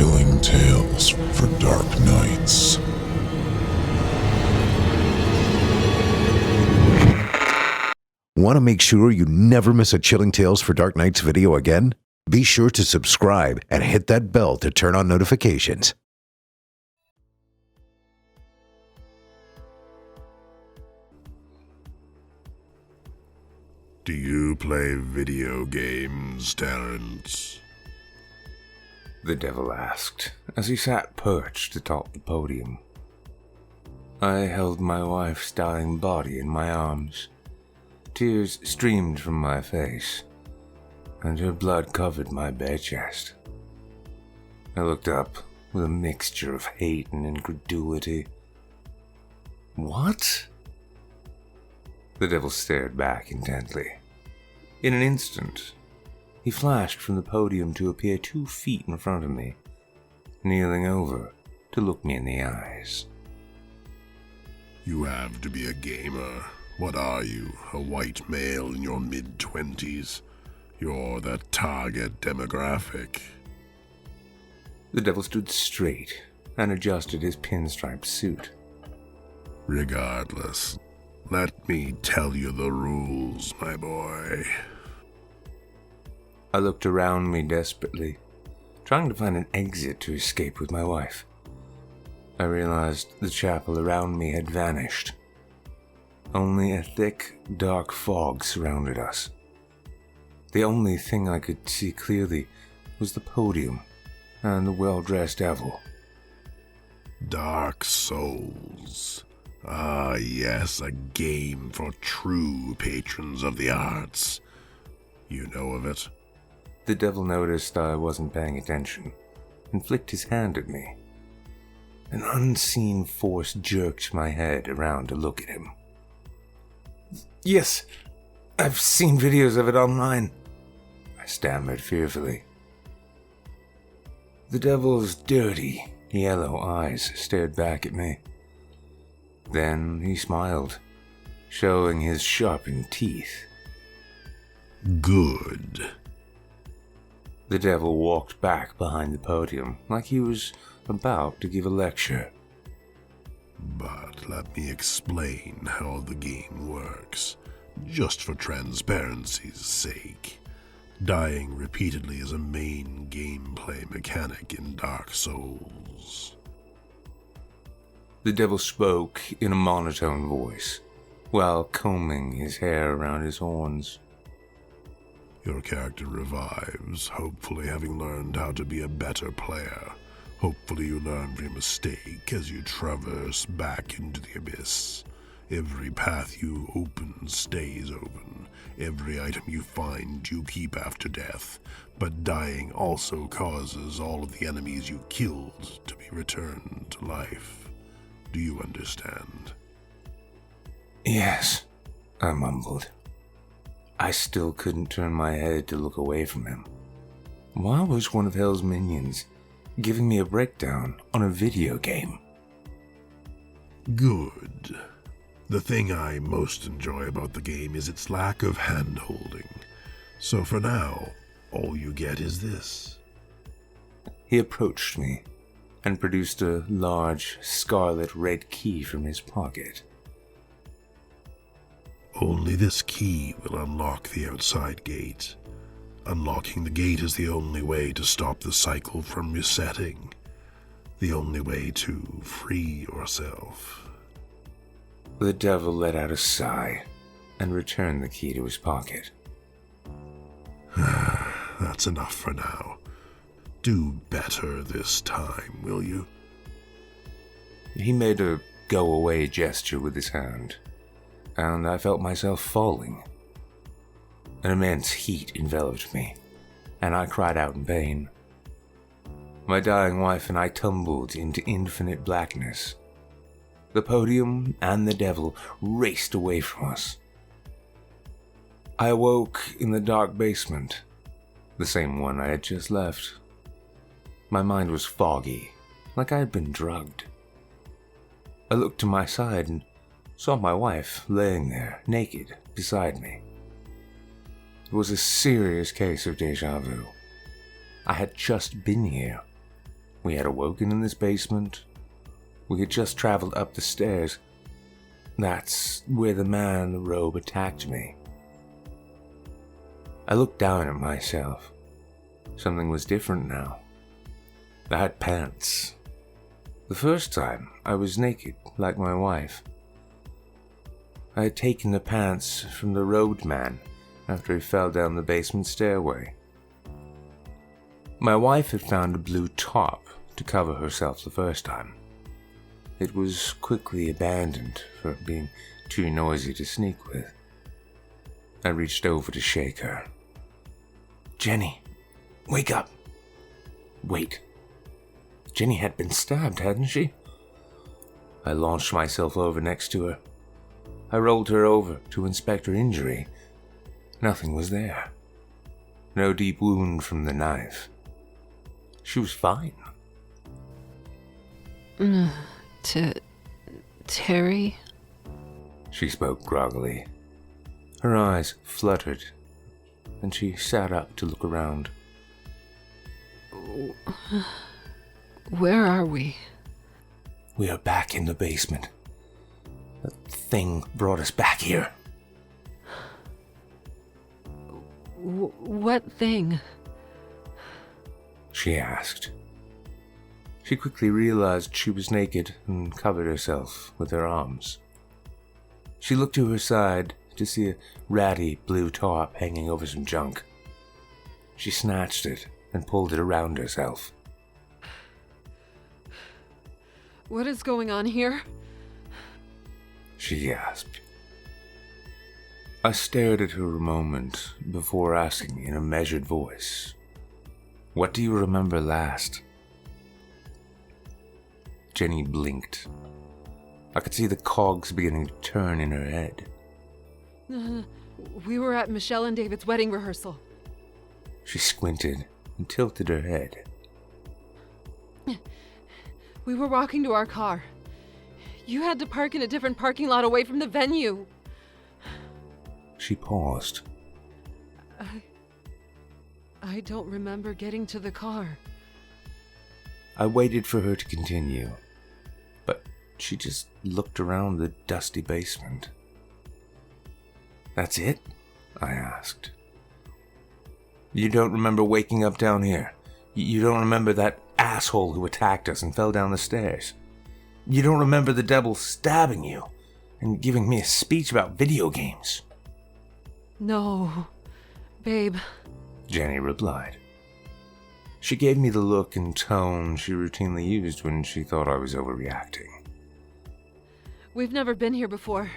chilling tales for dark nights. Want to make sure you never miss a Chilling Tales for Dark Nights video again? Be sure to subscribe and hit that bell to turn on notifications. Do you play video games, Terrance? The devil asked, as he sat perched atop the podium. I held my wife's dying body in my arms. Tears streamed from my face, and her blood covered my bare chest. I looked up with a mixture of hate and incredulity. What? The devil stared back intently. In an instant, he flashed from the podium to appear 2 feet in front of me, kneeling over to look me in the eyes. You have to be a gamer. What are you, a white male in your mid-20s? You're the target demographic. The devil stood straight and adjusted his pinstripe suit. Regardless, let me tell you the rules, my boy. I looked around me desperately, trying to find an exit to escape with my wife. I realized the chapel around me had vanished. Only a thick, dark fog surrounded us. The only thing I could see clearly was the podium and the well-dressed devil. Dark Souls. Ah, yes, a game for true patrons of the arts. You know of it? The devil noticed I wasn't paying attention and flicked his hand at me. An unseen force jerked my head around to look at him. Yes, I've seen videos of it online, I stammered fearfully. The devil's dirty, yellow eyes stared back at me. Then he smiled, showing his sharpened teeth. Good. The devil walked back behind the podium like he was about to give a lecture. But let me explain how the game works, just for transparency's sake. Dying repeatedly is a main gameplay mechanic in Dark Souls. The devil spoke in a monotone voice, while combing his hair around his horns. Your character revives, hopefully having learned how to be a better player. Hopefully you learn from your mistake as you traverse back into the abyss. Every path you open stays open. Every item you find you keep after death. But dying also causes all of the enemies you killed to be returned to life. Do you understand? Yes, I mumbled. I still couldn't turn my head to look away from him. Why was one of Hell's minions giving me a breakdown on a video game? Good. The thing I most enjoy about the game is its lack of hand-holding. So for now, all you get is this. He approached me and produced a large scarlet red key from his pocket. Only this key will unlock the outside gate. Unlocking the gate is the only way to stop the cycle from resetting. The only way to free yourself. The devil let out a sigh and returned the key to his pocket. That's enough for now. Do better this time, will you? He made a go-away gesture with his hand, and I felt myself falling. An immense heat enveloped me, and I cried out in pain. My dying wife and I tumbled into infinite blackness. The podium and the devil raced away from us. I awoke in the dark basement, the same one I had just left. My mind was foggy, like I had been drugged. I looked to my side and saw my wife laying there, naked, beside me. It was a serious case of deja vu. I had just been here, We had awoken in this basement. We had just traveled up the stairs. That's where the man in the robe attacked me. I looked down at myself. Something was different now. I had pants. The first time, I was naked, like my wife. I had taken the pants from the robed man after he fell down the basement stairway. My wife had found a blue top to cover herself the first time. It was quickly abandoned for being too noisy to sneak with. I reached over to shake her. "Jenni, wake up." Wait. Jenni had been stabbed, hadn't she? I launched myself over next to her. I rolled her over to inspect her injury. Nothing was there. No deep wound from the knife. She was fine. Terry? She spoke groggily. Her eyes fluttered, and she sat up to look around. Where are we? We are back in the basement. That thing brought us back here. What thing? She asked. She quickly realized she was naked and covered herself with her arms. She looked to her side to see a ratty blue top hanging over some junk. She snatched it and pulled it around herself. What is going on here? She gasped. I stared at her a moment before asking in a measured voice, "What do you remember last?" Jenni blinked. I could see the cogs beginning to turn in her head. We were at Michelle and David's wedding rehearsal. She squinted and tilted her head. We were walking to our car. You had to park in a different parking lot away from the venue. She paused. I don't remember getting to the car. I waited for her to continue, but she just looked around the dusty basement. "That's it?" I asked. "You don't remember waking up down here? You don't remember that asshole who attacked us and fell down the stairs? You don't remember the devil stabbing you and giving me a speech about video games?" No, babe. Jenni replied. She gave me the look and tone she routinely used when she thought I was overreacting. We've never been here before.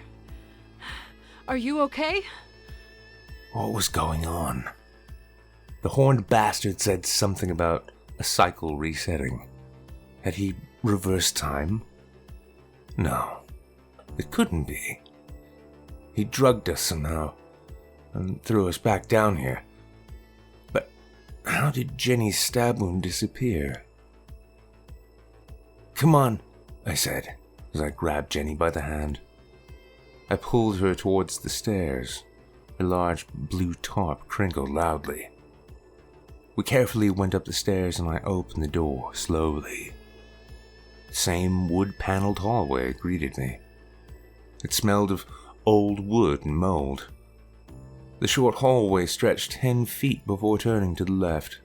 Are you okay? What was going on? The horned bastard said something about a cycle resetting. Had he reversed time? No, it couldn't be. He drugged us somehow and threw us back down here. But how did Jenni's stab wound disappear? "Come on," I said as I grabbed Jenni by the hand. I pulled her towards the stairs. Her large blue top crinkled loudly. We carefully went up the stairs and I opened the door slowly. The same wood-paneled hallway greeted me. It smelled of old wood and mold. The short hallway stretched 10 feet before turning to the left.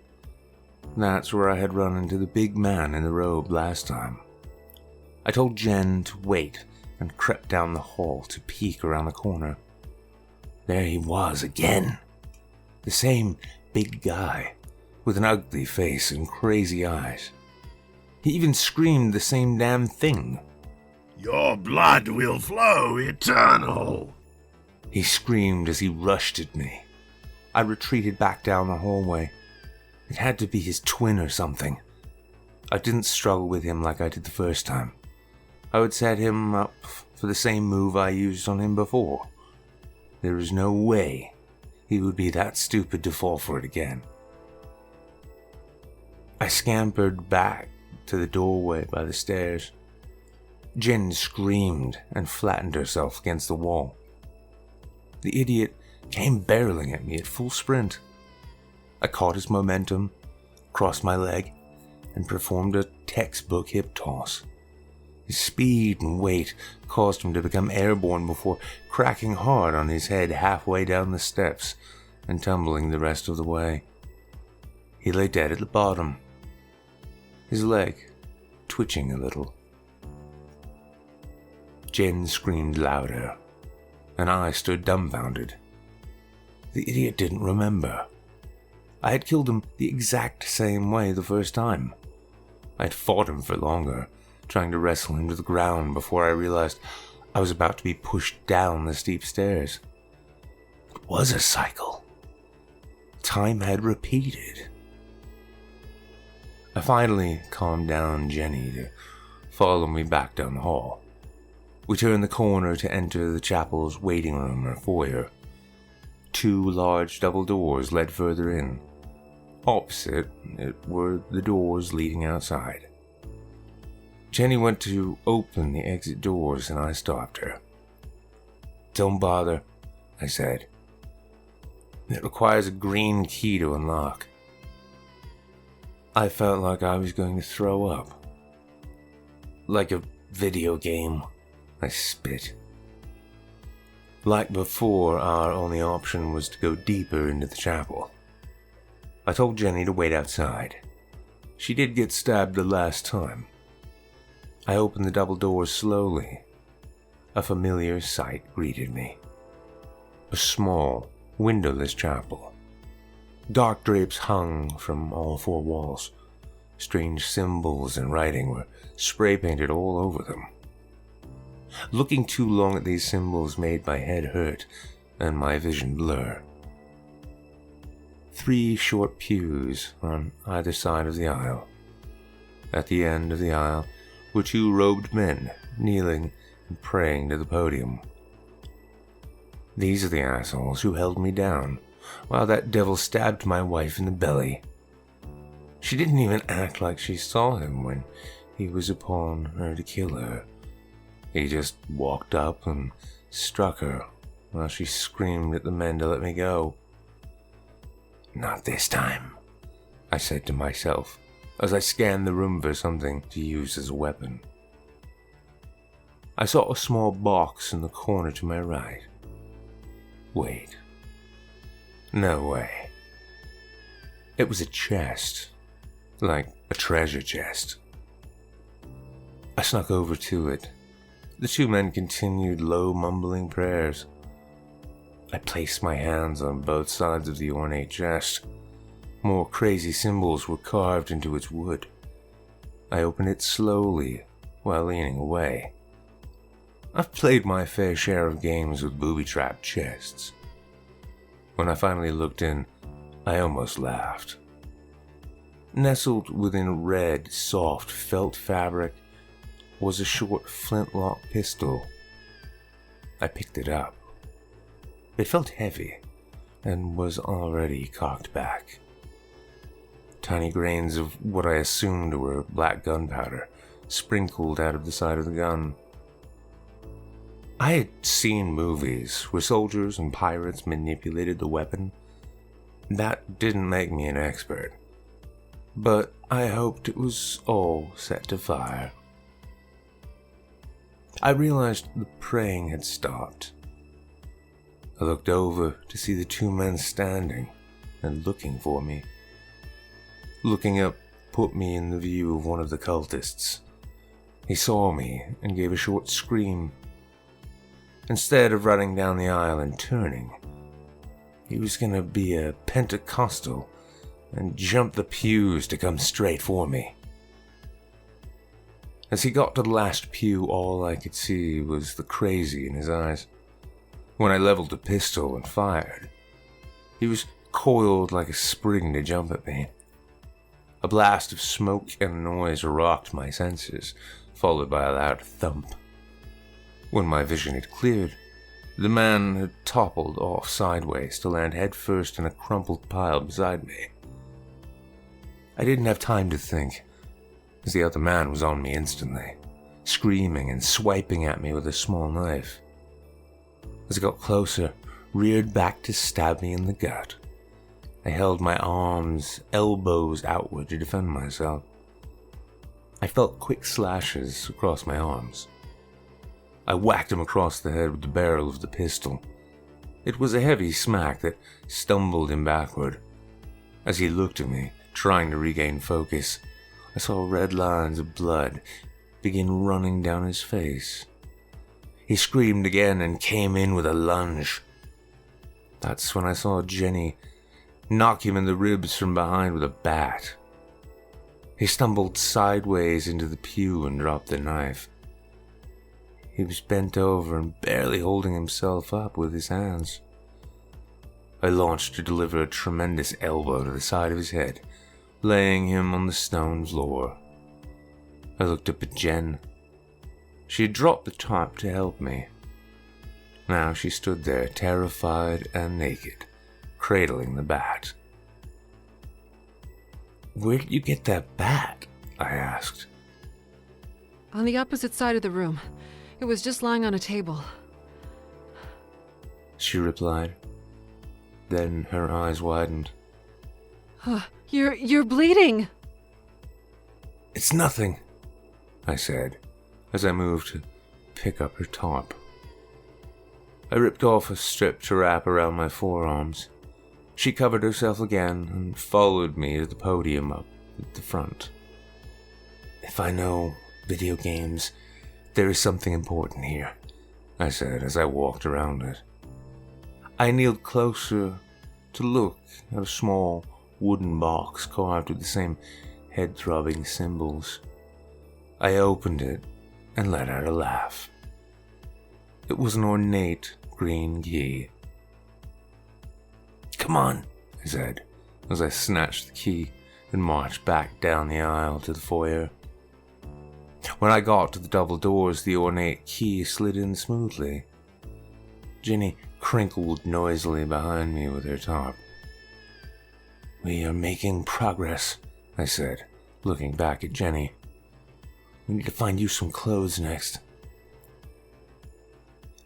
That's where I had run into the big man in the robe last time. I told Jen to wait and crept down the hall to peek around the corner. There he was again. The same big guy, with an ugly face and crazy eyes. He even screamed the same damn thing. "Your blood will flow eternal!" He screamed as he rushed at me. I retreated back down the hallway. It had to be his twin or something. I didn't struggle with him like I did the first time. I would set him up for the same move I used on him before. There was no way he would be that stupid to fall for it again. I scampered back to the doorway by the stairs. Jen screamed and flattened herself against the wall. The idiot came barreling at me at full sprint. I caught his momentum, crossed my leg, and performed a textbook hip toss. His speed and weight caused him to become airborne before cracking hard on his head halfway down the steps and tumbling the rest of the way. He lay dead at the bottom, his leg twitching a little. Jen screamed louder, and I stood dumbfounded. The idiot didn't remember. I had killed him the exact same way the first time. I had fought him for longer, trying to wrestle him to the ground before I realized I was about to be pushed down the steep stairs. It was a cycle. Time had repeated. I finally calmed down Jenni to follow me back down the hall. We turned the corner to enter the chapel's waiting room or foyer. 2 large double doors led further in. Opposite it were the doors leading outside. Jenni went to open the exit doors and I stopped her. "Don't bother," I said. "It requires a green key to unlock." I felt like I was going to throw up. "Like a video game," I spit. Like before, our only option was to go deeper into the chapel. I told Jenni to wait outside. She did get stabbed the last time. I opened the double doors slowly. A familiar sight greeted me. A small, windowless chapel. Dark drapes hung from all 4 walls. Strange symbols and writing were spray-painted all over them. Looking too long at these symbols made my head hurt and my vision blur. 3 short pews on either side of the aisle. At the end of the aisle were 2 robed men kneeling and praying to the podium. These are the assholes who held me down while that devil stabbed my wife in the belly. She didn't even act like she saw him when he was upon her to kill her. He just walked up and struck her while she screamed at the men to let me go. "Not this time," I said to myself as I scanned the room for something to use as a weapon. I saw a small box in the corner to my right. Wait. No way. It was a chest, like a treasure chest. I snuck over to it. The 2 men continued low mumbling prayers. I placed my hands on both sides of the ornate chest. More crazy symbols were carved into its wood. I opened it slowly while leaning away. I've played my fair share of games with booby-trapped chests. When I finally looked in, I almost laughed. Nestled within red, soft felt fabric was a short flintlock pistol. I picked it up. It felt heavy and was already cocked back. Tiny grains of what I assumed were black gunpowder sprinkled out of the side of the gun. I had seen movies where soldiers and pirates manipulated the weapon. That didn't make me an expert, but I hoped it was all set to fire. I realized the praying had stopped. I looked over to see the 2 men standing and looking for me. Looking up put me in the view of one of the cultists. He saw me and gave a short scream. Instead of running down the aisle and turning, he was gonna be a Pentecostal and jump the pews to come straight for me. As he got to the last pew, all I could see was the crazy in his eyes. When I leveled the pistol and fired, he was coiled like a spring to jump at me. A blast of smoke and noise rocked my senses, followed by a loud thump. When my vision had cleared, the man had toppled off sideways to land headfirst in a crumpled pile beside me. I didn't have time to think, as the other man was on me instantly, screaming and swiping at me with a small knife. As I got closer, reared back to stab me in the gut. I held my arms, elbows outward to defend myself. I felt quick slashes across my arms. I whacked him across the head with the barrel of the pistol. It was a heavy smack that stumbled him backward. As he looked at me, trying to regain focus, I saw red lines of blood begin running down his face. He screamed again and came in with a lunge. That's when I saw Jenni knock him in the ribs from behind with a bat. He stumbled sideways into the pew and dropped the knife. He was bent over and barely holding himself up with his hands. I launched to deliver a tremendous elbow to the side of his head, laying him on the stone floor. I looked up at Jen. She had dropped the tarp to help me. Now she stood there, terrified and naked, cradling the bat. "Where did you get that bat?" I asked. On the opposite side of the room. It was just lying on a table. She replied. Then her eyes widened. You're bleeding! "It's nothing," I said, as I moved to pick up her tarp. I ripped off a strip to wrap around my forearms. She covered herself again and followed me to the podium up at the front. "If I know video games, there is something important here," I said as I walked around it. I kneeled closer to look at a small wooden box carved with the same head-throbbing symbols. I opened it and let out a laugh. It was an ornate green key. "Come on," I said as I snatched the key and marched back down the aisle to the foyer. When I got to the double doors, the ornate key slid in smoothly. Jenni crinkled noisily behind me with her tarp. "We are making progress," I said, looking back at Jenni. "We need to find you some clothes next."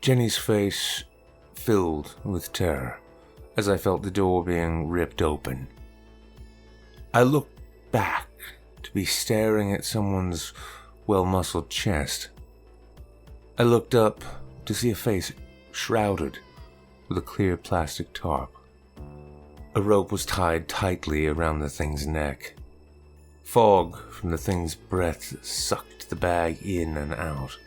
Jenni's face filled with terror as I felt the door being ripped open. I looked back to be staring at someone's well-muscled chest. I looked up to see a face shrouded with a clear plastic tarp. A rope was tied tightly around the thing's neck. Fog from the thing's breath sucked the bag in and out.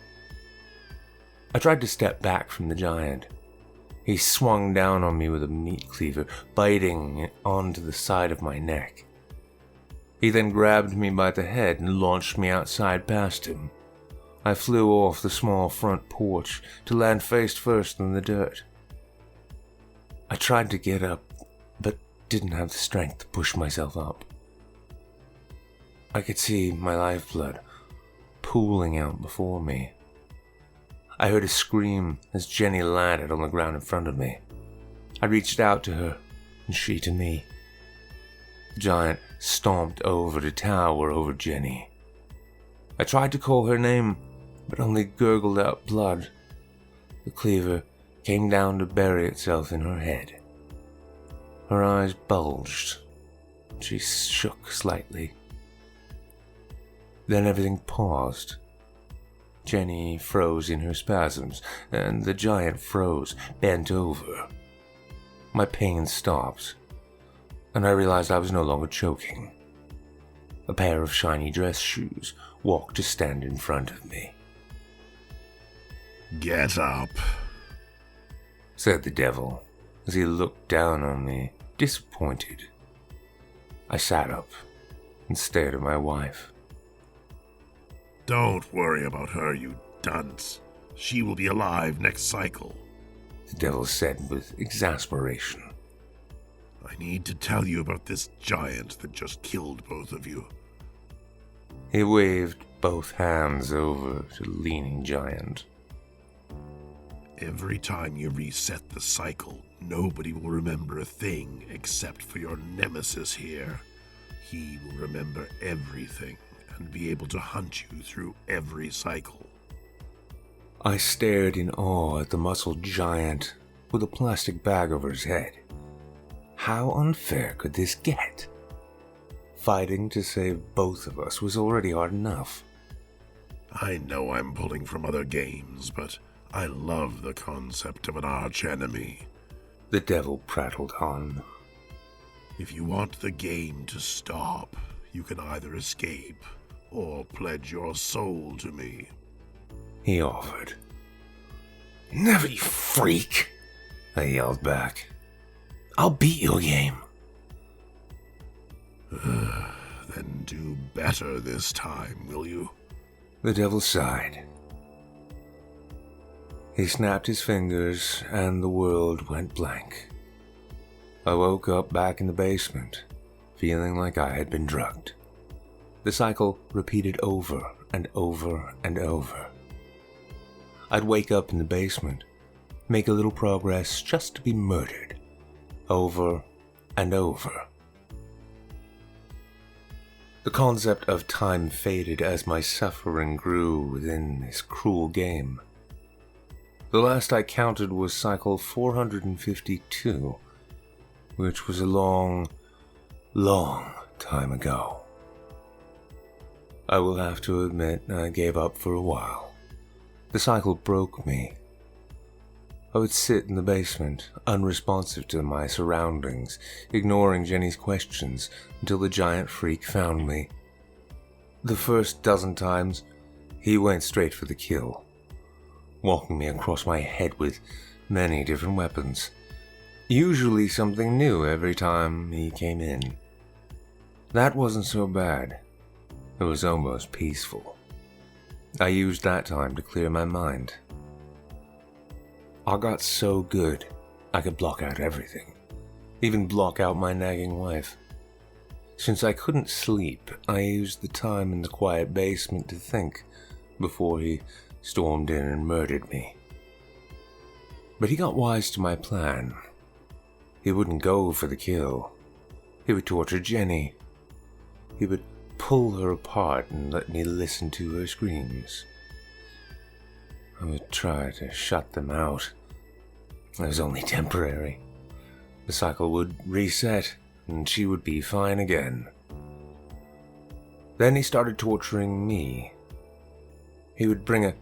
I tried to step back from the giant. He swung down on me with a meat cleaver, biting onto the side of my neck. He then grabbed me by the head and launched me outside past him. I flew off the small front porch to land face first in the dirt. I tried to get up, but didn't have the strength to push myself up. I could see my lifeblood pooling out before me. I heard a scream as Jenni landed on the ground in front of me. I reached out to her, and she to me. The giant stomped over to tower over Jenni. I tried to call her name, but only gurgled out blood. The cleaver came down to bury itself in her head. Her eyes bulged. She shook slightly. Then everything paused. Jenni froze in her spasms, and the giant froze, bent over. My pain stopped, and I realized I was no longer choking. A pair of shiny dress shoes walked to stand in front of me. "Get up," said the devil as he looked down on me, disappointed. I sat up and stared at my wife. "Don't worry about her, you dunce. She will be alive next cycle," the devil said with exasperation. "I need to tell you about this giant that just killed both of you." He waved both hands over to the leaning giant. "Every time you reset the cycle, nobody will remember a thing except for your nemesis here. He will remember everything and be able to hunt you through every cycle." I stared in awe at the muscled giant with a plastic bag over his head. How unfair could this get? fighting to save both of us was already hard enough. I know I'm pulling from other games, but I love the concept of an archenemy. The devil prattled on. If you want the game to stop, you can either escape or pledge your soul to me. He offered. Never, you freak! I yelled back. I'll beat your game. Then do better this time, will you? The devil sighed. He snapped his fingers, and the world went blank. I woke up back in the basement, feeling like I had been drugged. The cycle repeated over and over and over. I'd wake up in the basement, make a little progress just to be murdered, over and over. The concept of time faded as my suffering grew within this cruel game. The last I counted was cycle 452, which was a long, long time ago. I will have to admit I gave up for a while. The cycle broke me. I would sit in the basement, unresponsive to my surroundings, ignoring Jenni's questions until the giant freak found me. The first dozen times, he went straight for the kill, walking me across my head with many different weapons. Usually something new every time he came in. That wasn't so bad. It was almost peaceful. I used that time to clear my mind. I got so good, I could block out everything, even block out my nagging wife. Since I couldn't sleep, I used the time in the quiet basement to think before he stormed in and murdered me. But he got wise to my plan. He wouldn't go for the kill. He would torture Jenni. He would pull her apart and let me listen to her screams. I would try to shut them out. It was only temporary. The cycle would reset, and she would be fine again. Then he started torturing me. He would bring a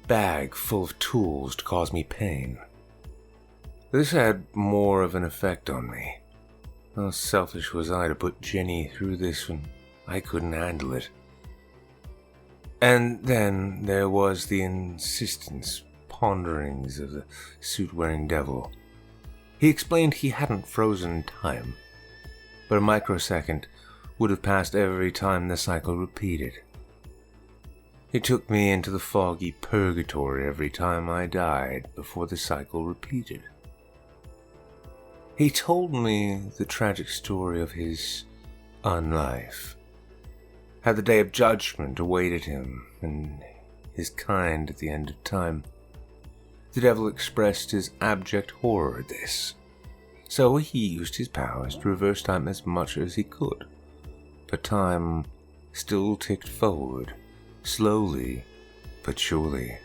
bag full of tools to cause me pain. This had more of an effect on me. How selfish was I to put Jenni through this when I couldn't handle it? And then there was the insistence, ponderings of the suit-wearing devil. He explained he hadn't frozen time, but a microsecond would have passed every time the cycle repeated. He took me into the foggy purgatory every time I died before the cycle repeated. He told me the tragic story of his unlife, how the day of judgment awaited him and his kind at the end of time. The devil expressed his abject horror at this, so he used his powers to reverse time as much as he could. But time still ticked forward, slowly but surely.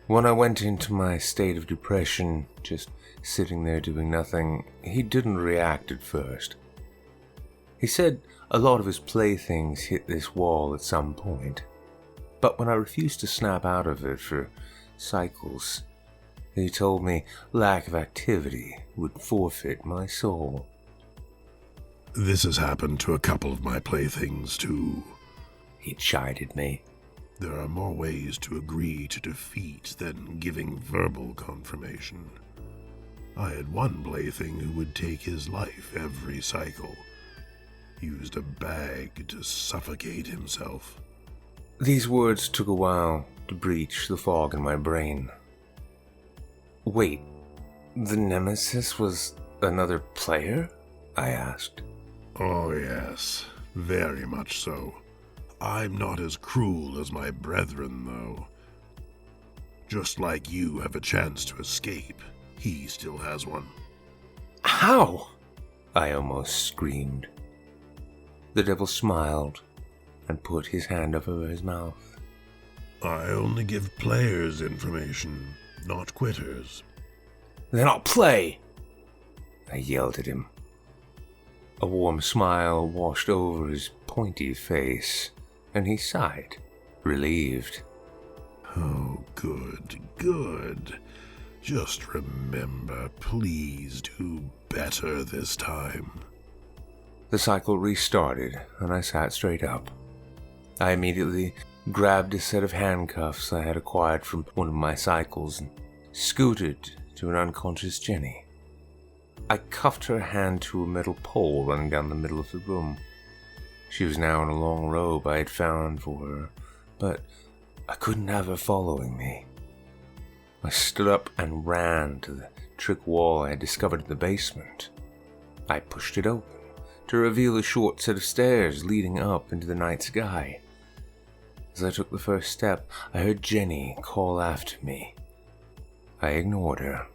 When I went into my state of depression, just sitting there doing nothing, he didn't react at first. He said a lot of his playthings hit this wall at some point, but when I refused to snap out of it for cycles, he told me lack of activity would forfeit my soul. This has happened to a couple of my playthings too. He chided me. There are more ways to agree to defeat than giving verbal confirmation. I had one plaything who would take his life every cycle. Used a bag to suffocate himself. These words took a while to breach the fog in my brain. Wait, the Nemesis was another player? I asked. Oh yes, very much so. I'm not as cruel as my brethren, though. Just like you have a chance to escape, he still has one. How? I almost screamed. The devil smiled and put his hand over his mouth. I only give players information, not quitters. Then I'll play! I yelled at him. A warm smile washed over his pointy face, and he sighed, relieved. Oh, good, good. Just remember, please do better this time. The cycle restarted, and I sat straight up. I immediately grabbed a set of handcuffs I had acquired from one of my cycles and scooted to an unconscious Jenni. I cuffed her hand to a metal pole running down the middle of the room. She was now in a long robe I had found for her, but I couldn't have her following me. I stood up and ran to the trick wall I had discovered in the basement. I pushed it open to reveal a short set of stairs leading up into the night sky. As I took the first step, I heard Jenni call after me. I ignored her.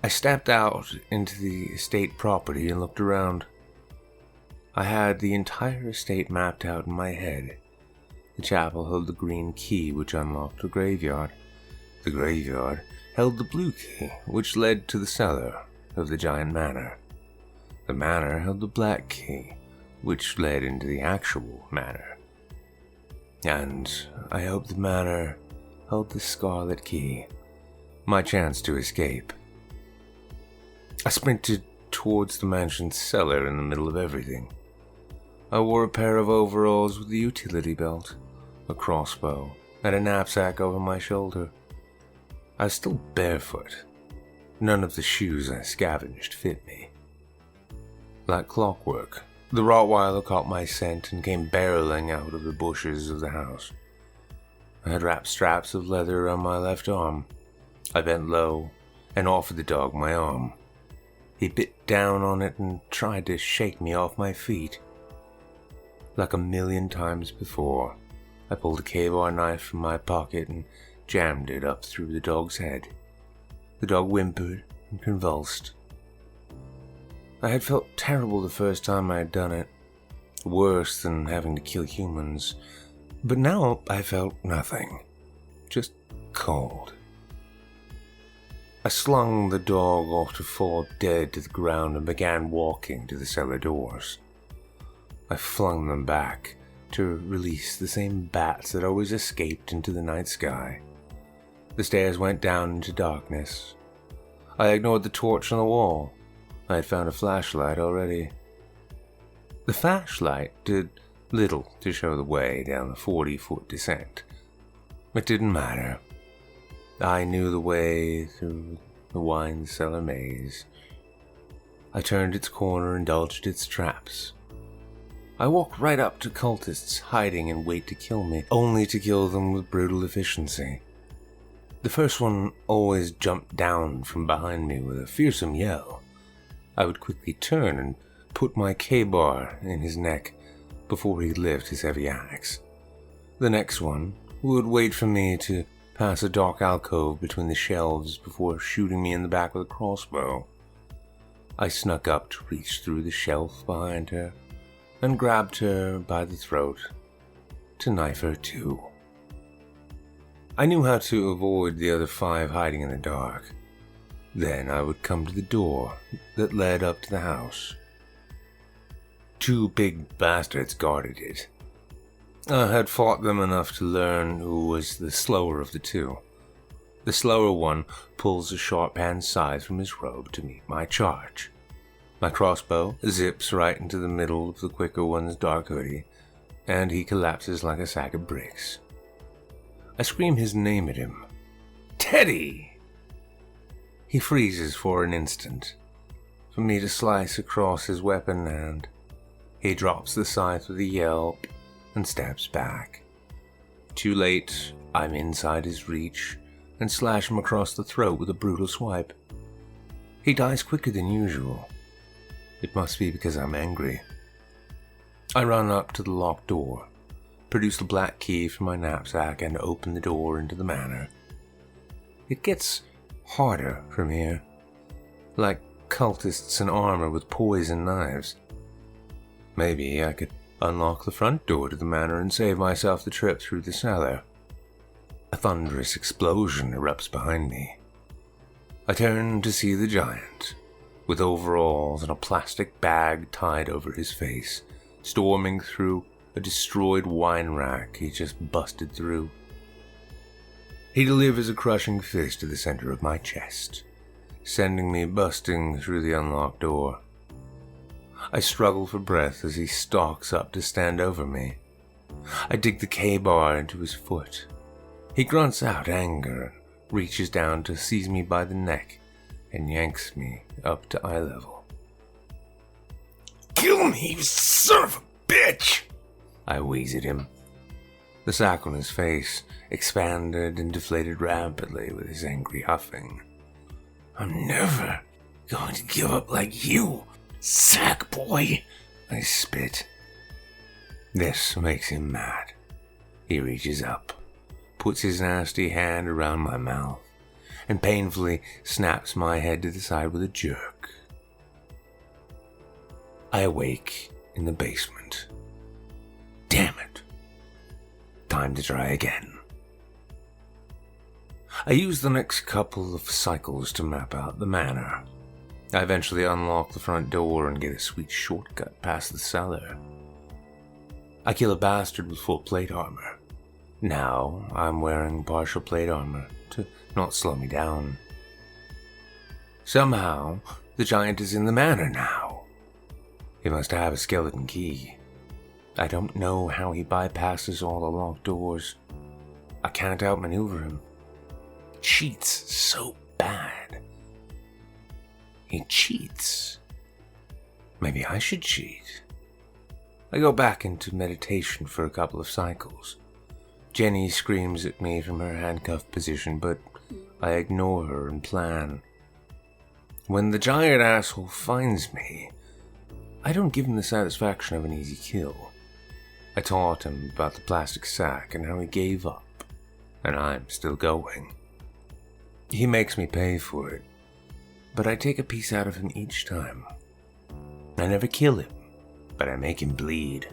I stepped out into the estate property and looked around. I had the entire estate mapped out in my head. The chapel held the green key which unlocked the graveyard. The graveyard held the blue key which led to the cellar of the giant manor. The manor held the black key which led into the actual manor. And I hoped the manor held the scarlet key, my chance to escape. I sprinted towards the mansion's cellar in the middle of everything. I wore a pair of overalls with a utility belt, a crossbow, and a knapsack over my shoulder. I was still barefoot. None of the shoes I scavenged fit me. Like clockwork, the Rottweiler caught my scent and came barreling out of the bushes of the house. I had wrapped straps of leather around my left arm. I bent low and offered the dog my arm. He bit down on it and tried to shake me off my feet. Like a million times before, I pulled a K-bar knife from my pocket and jammed it up through the dog's head. The dog whimpered and convulsed. I had felt terrible the first time I had done it, worse than having to kill humans, but now I felt nothing, just cold. I slung the dog off to fall dead to the ground and began walking to the cellar doors. I flung them back to release the same bats that always escaped into the night sky. The stairs went down into darkness. I ignored the torch on the wall. I had found a flashlight already. The flashlight did little to show the way down the 40-foot descent. It didn't matter. I knew the way through the wine cellar maze. I turned its corner and dodged its traps. I walked right up to cultists hiding in wait to kill me, only to kill them with brutal efficiency. The first one always jumped down from behind me with a fearsome yell. I would quickly turn and put my K-bar in his neck before he'd lift his heavy axe. The next one would wait for me to pass a dark alcove between the shelves before shooting me in the back with a crossbow. I snuck up to reach through the shelf behind her and grabbed her by the throat to knife her too. I knew how to avoid the other 5 hiding in the dark. Then I would come to the door that led up to the house. 2 big bastards guarded it. I had fought them enough to learn who was the slower of the 2. The slower one pulls a sharp-hand scythe from his robe to meet my charge. My crossbow zips right into the middle of the quicker one's dark hoodie, and he collapses like a sack of bricks. I scream his name at him. Teddy! He freezes for an instant, for me to slice across his weapon hand. He drops the scythe with a yelp and steps back. Too late, I'm inside his reach and slash him across the throat with a brutal swipe. He dies quicker than usual. It must be because I'm angry. I run up to the locked door, produce the black key from my knapsack, and open the door into the manor. It gets harder from here, like cultists in armor with poison knives. Maybe I could unlock the front door to the manor and save myself the trip through the cellar. A thunderous explosion erupts behind me. I turn to see the giant, with overalls and a plastic bag tied over his face, storming through a destroyed wine rack he just busted through. He delivers a crushing fist to the center of my chest, sending me busting through the unlocked door. I struggle for breath as he stalks up to stand over me. I dig the K-bar into his foot. He grunts out anger and reaches down to seize me by the neck and yanks me up to eye level. Kill me, you son of a bitch! I wheeze at him. The sack on his face expanded and deflated rapidly with his angry huffing. I'm never going to give up like you, sack boy, I spit. This makes him mad. He reaches up, puts his nasty hand around my mouth, and painfully snaps my head to the side with a jerk. I awake in the basement. Damn it. Time to try again. I use the next couple of cycles to map out the manor. I eventually unlock the front door and get a sweet shortcut past the cellar. I kill a bastard with full plate armor. Now I'm wearing partial plate armor to not slow me down. Somehow, the giant is in the manor now. He must have a skeleton key. I don't know how he bypasses all the locked doors. I can't outmaneuver him. He cheats so bad. He cheats. Maybe I should cheat. I go back into meditation for a couple of cycles. Jenni screams at me from her handcuffed position, but I ignore her and plan. When the giant asshole finds me, I don't give him the satisfaction of an easy kill. I taught him about the plastic sack and how he gave up, and I'm still going. He makes me pay for it, but I take a piece out of him each time. I never kill him, but I make him bleed.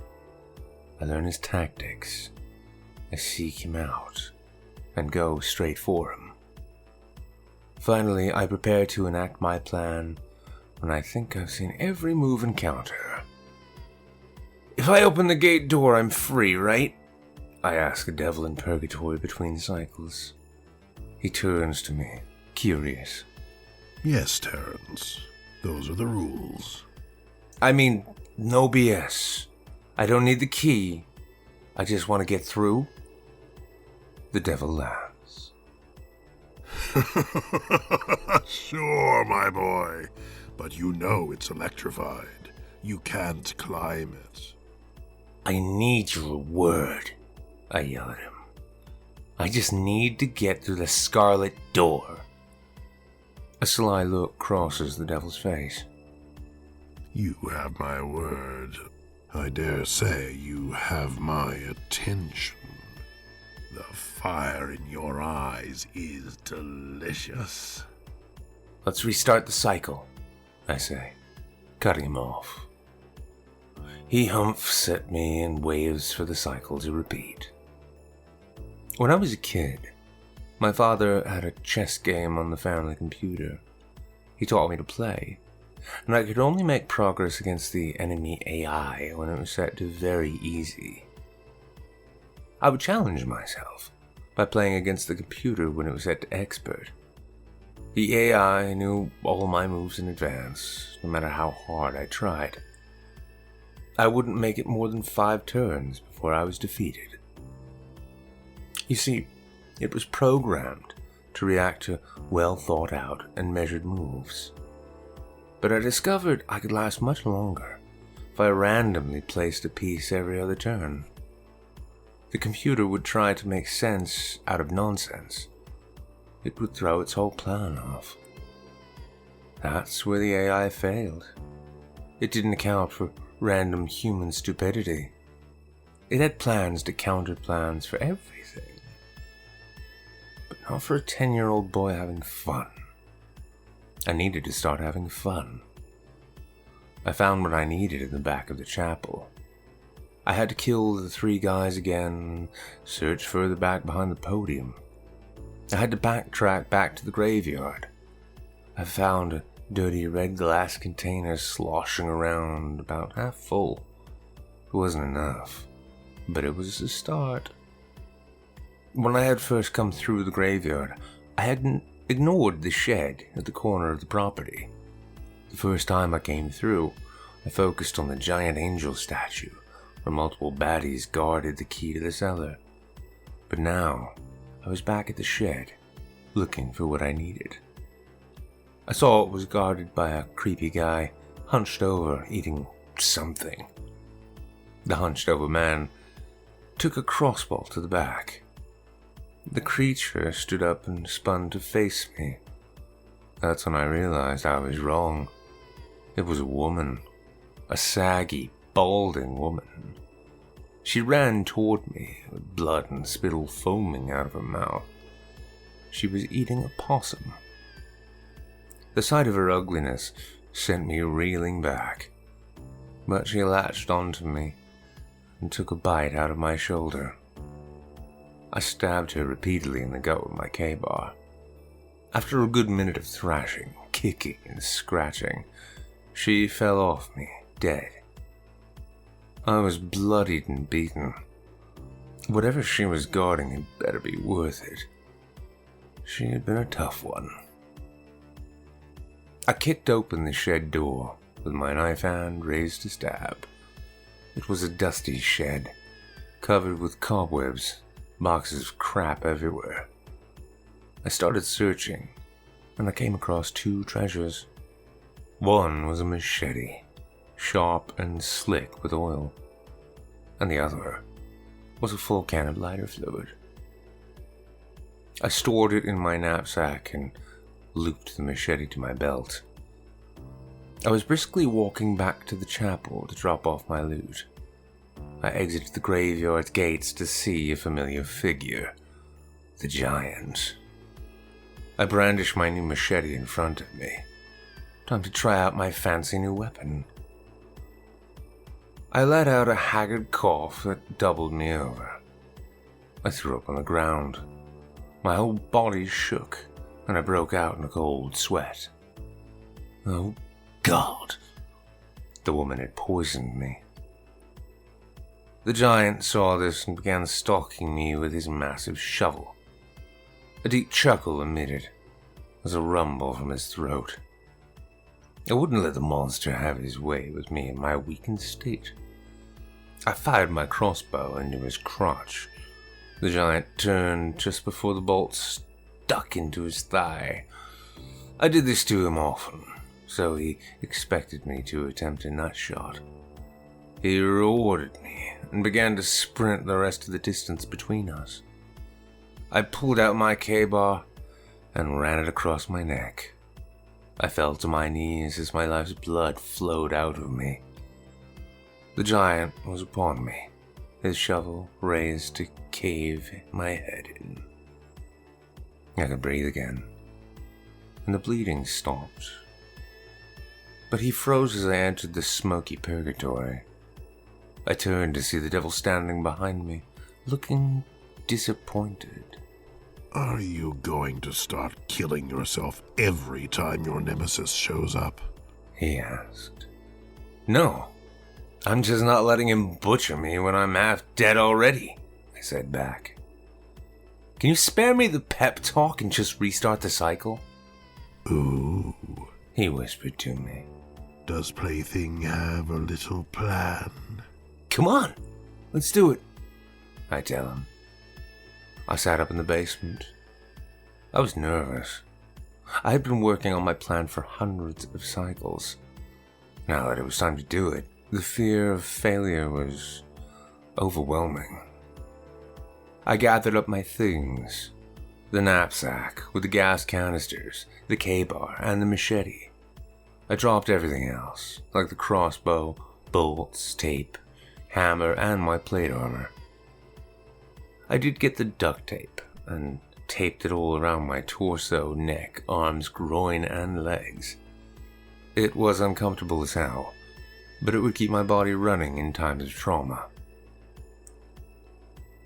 I learn his tactics. I seek him out and go straight for him. Finally, I prepare to enact my plan when I think I've seen every move and counter. If I open the gate door, I'm free, right? I ask a devil in purgatory between cycles. He turns to me, curious. Yes, Terrance. Those are the rules. I mean, no BS. I don't need the key. I just want to get through. The devil laughs. Sure, my boy. But you know it's electrified. You can't climb it. I need your word, I yell at him. I just need to get through the scarlet door. A sly look crosses the devil's face. You have my word. I dare say you have my attention. The fire in your eyes is delicious. Let's restart the cycle, I say, cutting him off. He humphs at me and waves for the cycle to repeat. When I was a kid, my father had a chess game on the family computer. He taught me to play, and I could only make progress against the enemy AI when it was set to very easy. I would challenge myself by playing against the computer when it was set to expert. The AI knew all my moves in advance, no matter how hard I tried. I wouldn't make it more than 5 turns before I was defeated. You see, it was programmed to react to well-thought-out and measured moves. But I discovered I could last much longer if I randomly placed a piece every other turn. The computer would try to make sense out of nonsense. It would throw its whole plan off. That's where the AI failed. It didn't account for random human stupidity. It had plans to counter plans for everything. But not for a 10-year-old boy having fun. I needed to start having fun. I found what I needed in the back of the chapel. I had to kill the 3 guys again, search further back behind the podium. I had to backtrack back to the graveyard. I found a dirty red glass containers sloshing around, about half full. It wasn't enough, but it was a start. When I had first come through the graveyard, I hadn't ignored the shed at the corner of the property. The first time I came through, I focused on the giant angel statue, where multiple baddies guarded the key to the cellar. But now, I was back at the shed, looking for what I needed. I saw it was guarded by a creepy guy, hunched over, eating something. The hunched over man took a crossbow to the back. The creature stood up and spun to face me. That's when I realized I was wrong. It was a woman. A saggy, balding woman. She ran toward me, with blood and spittle foaming out of her mouth. She was eating a possum. The sight of her ugliness sent me reeling back, but she latched onto me and took a bite out of my shoulder. I stabbed her repeatedly in the gut with my K-bar. After a good minute of thrashing, kicking, and scratching, she fell off me, dead. I was bloodied and beaten. Whatever she was guarding had better be worth it. She had been a tough one. I kicked open the shed door with my knife hand raised to stab. It was a dusty shed, covered with cobwebs, boxes of crap everywhere. I started searching, and I came across two treasures. One was a machete, sharp and slick with oil, and the other was a full can of lighter fluid. I stored it in my knapsack and looped the machete to my belt. I was briskly walking back to the chapel to drop off my loot. I exited the graveyard's gates to see a familiar figure, the giant. I brandished my new machete in front of me. Time to try out my fancy new weapon. I let out a haggard cough that doubled me over. I threw up on the ground. My whole body shook, and I broke out in a cold sweat. Oh, God! The woman had poisoned me. The giant saw this and began stalking me with his massive shovel. A deep chuckle emitted as a rumble from his throat. I wouldn't let the monster have his way with me in my weakened state. I fired my crossbow into his crotch. The giant turned just before the bolt stuck into his thigh. I did this to him often, so he expected me to attempt a nut shot. He rewarded me and began to sprint the rest of the distance between us. I pulled out my K-bar and ran it across my neck. I fell to my knees as my life's blood flowed out of me. The giant was upon me, his shovel raised to cave my head in. I could breathe again, and the bleeding stopped. But he froze as I entered the smoky purgatory. I turned to see the devil standing behind me, looking disappointed. Are you going to start killing yourself every time your nemesis shows up? He asked. No, I'm just not letting him butcher me when I'm half dead already, I said back. Can you spare me the pep talk and just restart the cycle? Ooh, He whispered to me. Does Plaything have a little plan? Come on, let's do it, I tell him. I sat up in the basement. I was nervous. I had been working on my plan for hundreds of cycles. Now that it was time to do it, the fear of failure was overwhelming. I gathered up my things, the knapsack with the gas canisters, the K-bar, and the machete. I dropped everything else, like the crossbow, bolts, tape, hammer, and my plate armor. I did get the duct tape and taped it all around my torso, neck, arms, groin, and legs. It was uncomfortable as hell, but it would keep my body running in times of trauma.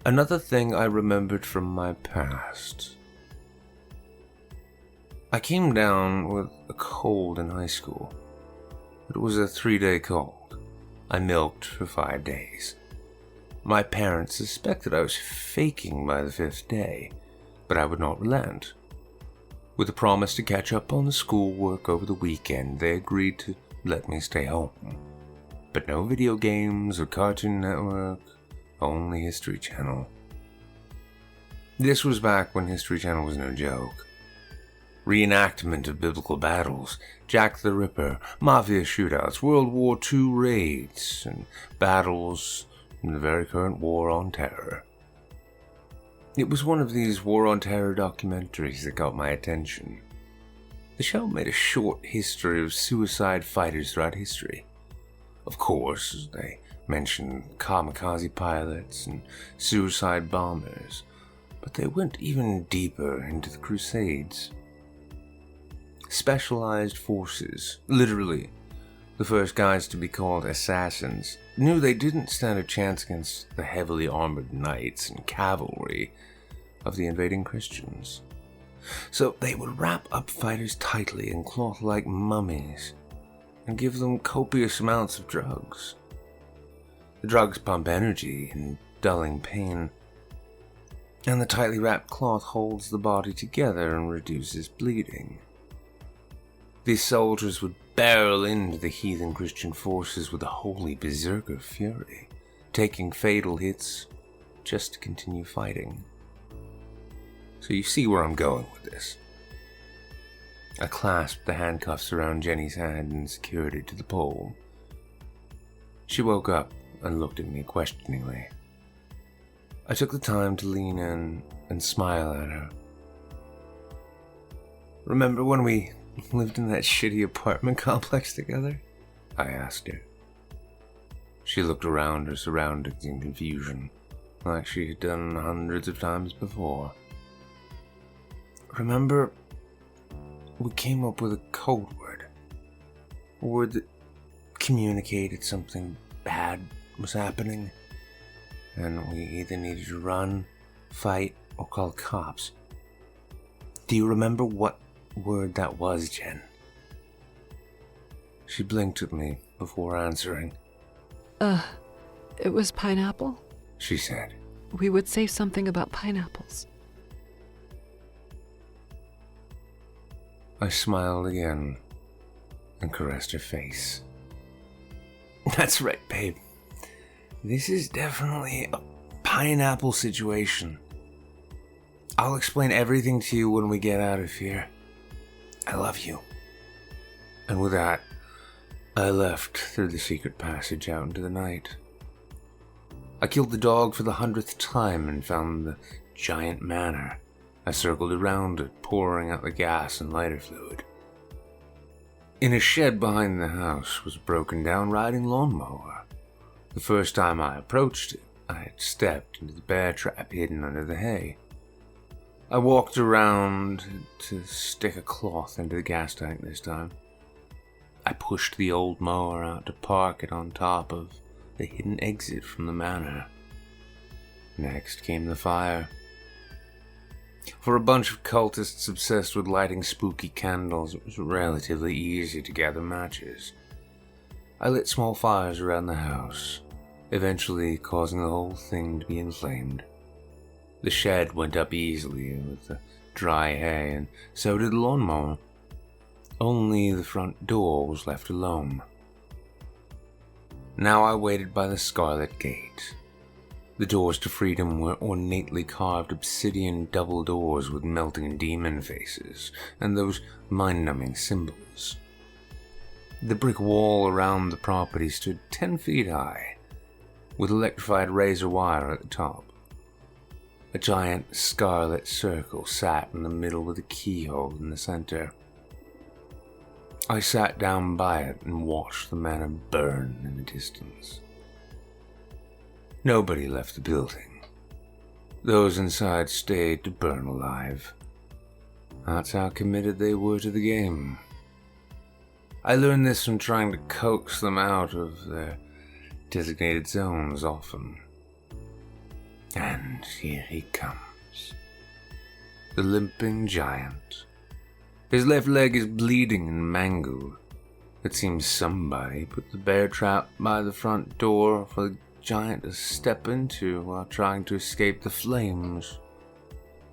Another thing I remembered from my past. I came down with a cold in high school. It was a 3-day cold. I milked for 5 days. My parents suspected I was faking by the 5th day, but I would not relent. With a promise to catch up on the schoolwork over the weekend, they agreed to let me stay home. But no video games or Cartoon Network, only History Channel. This was back when History Channel was no joke. Reenactment of biblical battles, Jack the Ripper, mafia shootouts, World War II raids, and battles in the very current War on Terror. It was one of these War on Terror documentaries that got my attention. The show made a short history of suicide fighters throughout history. Of course, they mentioned kamikaze pilots and suicide bombers, but they went even deeper into the Crusades. Specialized forces, literally the first guys to be called assassins, knew they didn't stand a chance against the heavily armored knights and cavalry of the invading Christians. So they would wrap up fighters tightly in cloth like mummies and give them copious amounts of drugs. The drugs pump energy and dulling pain, and the tightly wrapped cloth holds the body together and reduces bleeding. These soldiers would barrel into the heathen Christian forces with a holy berserker fury, taking fatal hits just to continue fighting. So you see where I'm going with this. I clasped the handcuffs around Jenni's hand and secured it to the pole. She woke up and looked at me questioningly. I took the time to lean in and smile at her. Remember when we lived in that shitty apartment complex together? I asked her. She looked around her surroundings in confusion, like she had done hundreds of times before. Remember, we came up with a code word. A word that communicated something bad was happening, and we either needed to run, fight, or call cops. Do you remember what word that was, Jen? She blinked at me before answering. It was pineapple? She said. We would say something about pineapples. I smiled again and caressed her face. That's right, babe. This is definitely a pineapple situation. I'll explain everything to you when we get out of here. I love you. And with that, I left through the secret passage out into the night. I killed the dog for the 100th time and found the giant manor. I circled around it, pouring out the gas and lighter fluid. In a shed behind the house was a broken down riding lawnmower. The first time I approached it, I had stepped into the bear trap hidden under the hay. I walked around to stick a cloth into the gas tank this time. I pushed the old mower out to park it on top of the hidden exit from the manor. Next came the fire. For a bunch of cultists obsessed with lighting spooky candles, it was relatively easy to gather matches. I lit small fires around the house, eventually causing the whole thing to be inflamed. The shed went up easily with the dry hay, and so did the lawnmower. Only the front door was left alone. Now I waited by the Scarlet Gate. The doors to freedom were ornately carved obsidian double doors with melting demon faces and those mind-numbing symbols. The brick wall around the property stood 10 feet high, with electrified razor wire at the top. A giant scarlet circle sat in the middle with a keyhole in the center. I sat down by it and watched the manor burn in the distance. Nobody left the building. Those inside stayed to burn alive. That's how committed they were to the game. I learned this from trying to coax them out of their designated zones often. And here he comes. The limping giant. His left leg is bleeding and mangled. It seems somebody put the bear trap by the front door for the giant to step into while trying to escape the flames.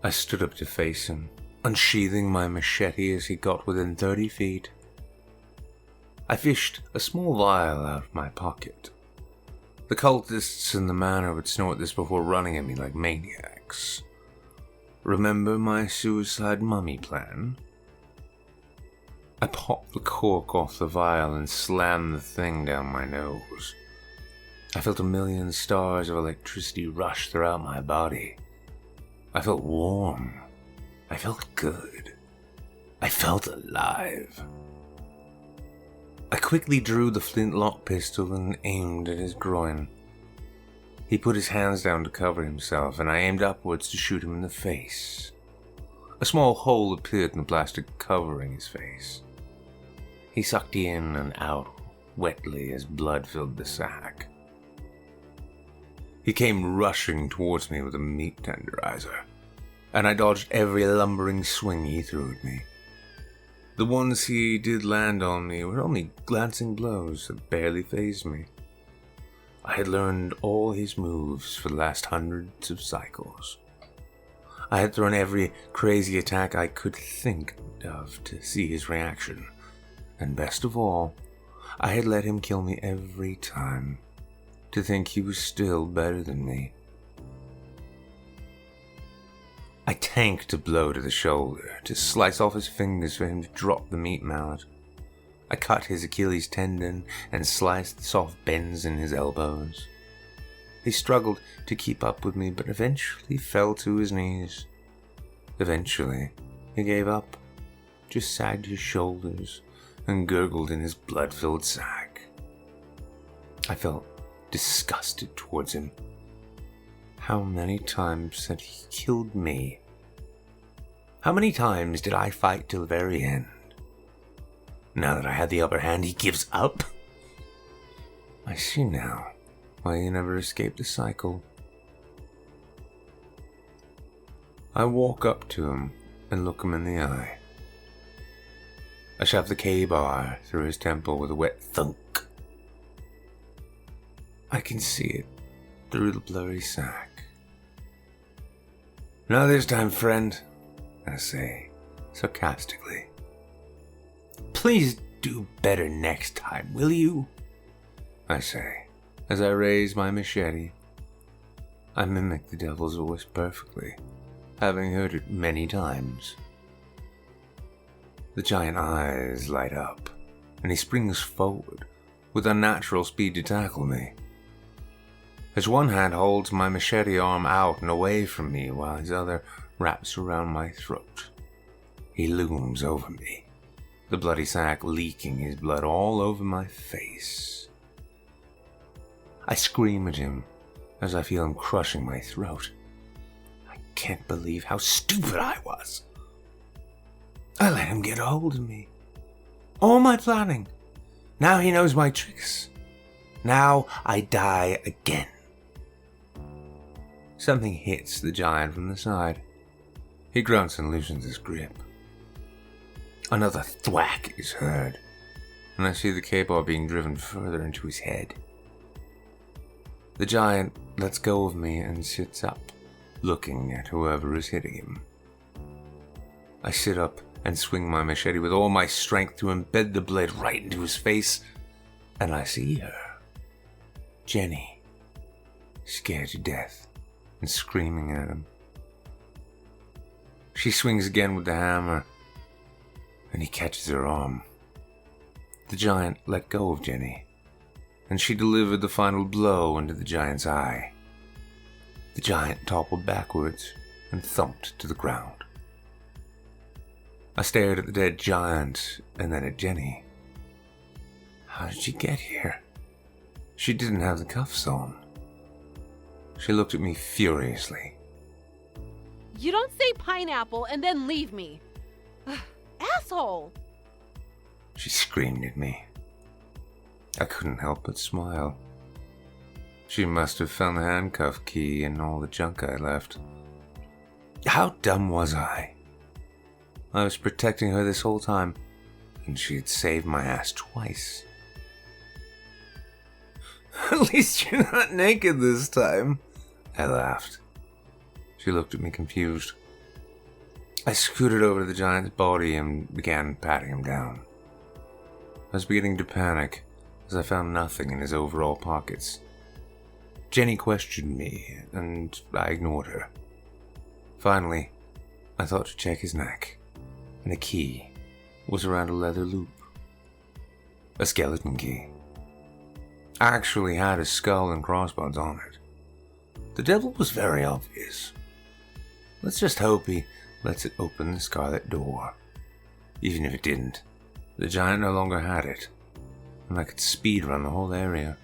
I stood up to face him, unsheathing my machete as he got within 30 feet. I fished a small vial out of my pocket. The cultists in the manor would snort this before running at me like maniacs. Remember my suicide mummy plan? I popped the cork off the vial and slammed the thing down my nose. I felt a million stars of electricity rush throughout my body. I felt warm. I felt good. I felt alive. I quickly drew the flintlock pistol and aimed at his groin. He put his hands down to cover himself, and I aimed upwards to shoot him in the face. A small hole appeared in the plastic covering his face. He sucked in and out wetly as blood filled the sack. He came rushing towards me with a meat tenderizer, and I dodged every lumbering swing he threw at me. The ones he did land on me were only glancing blows that barely fazed me. I had learned all his moves for the last hundreds of cycles. I had thrown every crazy attack I could think of to see his reaction, and best of all, I had let him kill me every time, to think he was still better than me. I tanked a blow to the shoulder, to slice off his fingers for him to drop the meat mallet. I cut his Achilles tendon and sliced the soft bends in his elbows. He struggled to keep up with me, but eventually fell to his knees. Eventually, he gave up, just sagged his shoulders and gurgled in his blood-filled sack. I felt disgusted towards him. How many times had he killed me? How many times did I fight till the very end? Now that I had the upper hand, he gives up? I see now why he never escaped the cycle. I walk up to him and look him in the eye. I shove the K-bar through his temple with a wet thunk. I can see it through the blurry sack. Not this time, friend, I say, sarcastically. Please do better next time, will you? I say, as I raise my machete. I mimic the devil's voice perfectly, having heard it many times. The giant eyes light up, and he springs forward with unnatural speed to tackle me. His one hand holds my machete arm out and away from me while his other wraps around my throat. He looms over me, the bloody sack leaking his blood all over my face. I scream at him as I feel him crushing my throat. I can't believe how stupid I was. I let him get a hold of me. All my planning. Now he knows my tricks. Now I die again. Something hits the giant from the side. He grunts and loosens his grip. Another thwack is heard, and I see the K-bar being driven further into his head. The giant lets go of me and sits up, looking at whoever is hitting him. I sit up and swing my machete with all my strength to embed the blade right into his face, and I see her. Jenni, scared to death and screaming at him. She swings again with the hammer, and he catches her arm. The giant let go of Jenni, and she delivered the final blow into the giant's eye. The giant toppled backwards and thumped to the ground. I stared at the dead giant and then at Jenni. How did she get here? She didn't have the cuffs on. She looked at me furiously. You don't say pineapple and then leave me. Asshole! She screamed at me. I couldn't help but smile. She must have found the handcuff key and all the junk I left. How dumb was I? I was protecting her this whole time, and she had saved my ass twice. At least you're not naked this time, I laughed. She looked at me confused. I scooted over to the giant's body and began patting him down. I was beginning to panic as I found nothing in his overall pockets. Jenni questioned me, and I ignored her. Finally, I thought to check his neck, and a key was around a leather loop. A skeleton key. Actually had a skull and crossbones on it. The devil was very obvious. Let's just hope he lets it open the scarlet door. Even if it didn't, the giant no longer had it, and I could speed run the whole area.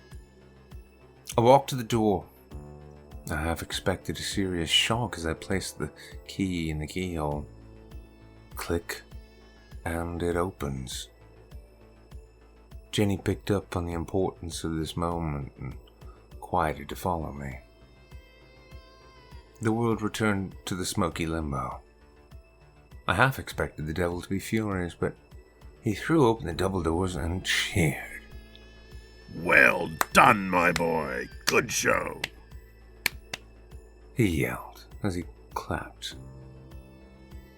I walked to the door. I half expected a serious shock as I placed the key in the keyhole. Click, and it opens. Jenni picked up on the importance of this moment and quieted to follow me. The world returned to the smoky limbo. I half expected the devil to be furious, but he threw open the double doors and cheered. Well done, my boy. Good show. He yelled as he clapped.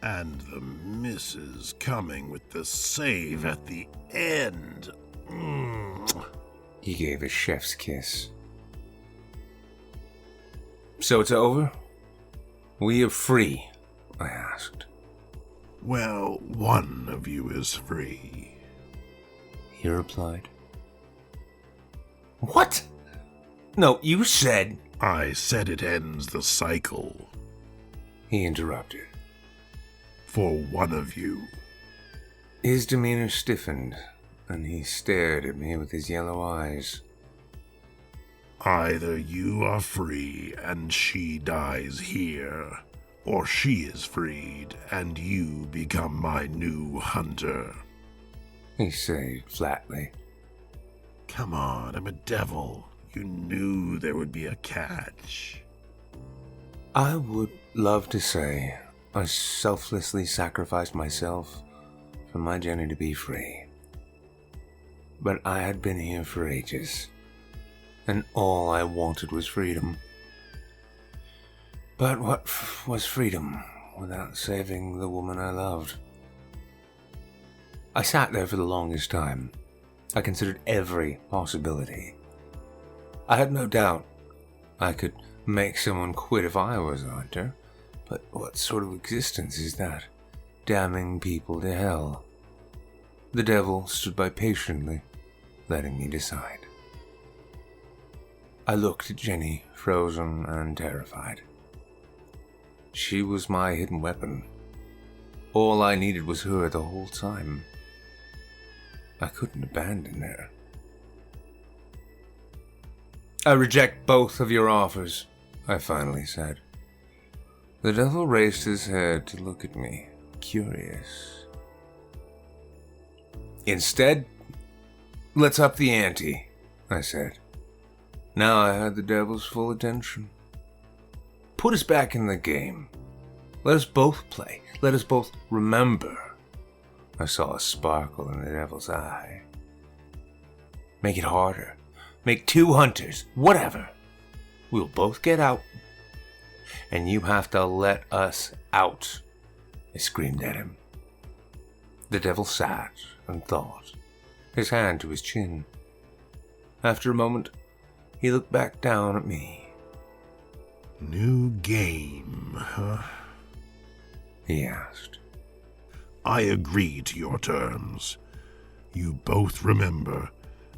And the missus coming with the save at the end. He gave a chef's kiss. So it's over? We are free? I asked. Well, one of you is free, He replied. What? No, you said... I said it ends the cycle. He interrupted. For one of you. His demeanor stiffened, and he stared at me with his yellow eyes. Either you are free and she dies here, or she is freed and you become my new hunter. He said flatly. Come on, I'm a devil. You knew there would be a catch. I would love to say I selflessly sacrificed myself for my Jenni to be free. But I had been here for ages, and all I wanted was freedom. But what was freedom without saving the woman I loved? I sat there for the longest time. I considered every possibility. I had no doubt I could make someone quit if I was a hunter, but what sort of existence is that, damning people to hell? The devil stood by patiently, letting me decide. I looked at Jenni, frozen and terrified. She was my hidden weapon. All I needed was her the whole time. I couldn't abandon her. I reject both of your offers, I finally said. The devil raised his head to look at me, curious. Instead, let's up the ante, I said. Now I had the devil's full attention. Put us back in the game. Let us both play. Let us both remember. I saw a sparkle in the devil's eye. Make it harder. Make 2 hunters. Whatever. We'll both get out. And you have to let us out, I screamed at him. The devil sat and thought, his hand to his chin. After a moment, he looked back down at me. New game, huh? He asked. I agree to your terms. You both remember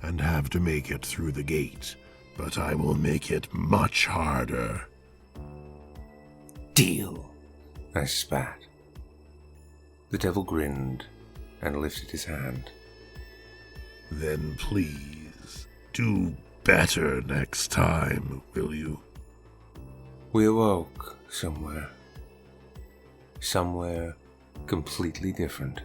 and have to make it through the gate, but I will make it much harder. Deal, I spat. The devil grinned and lifted his hand. Then please, do better next time, will you? We awoke somewhere. Somewhere completely different.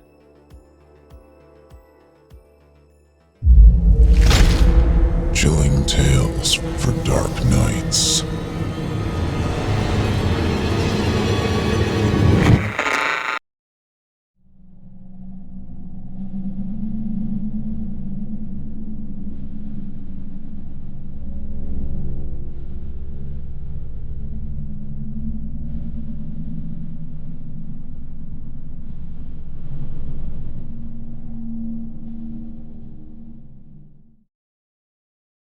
Chilling tales for dark nights.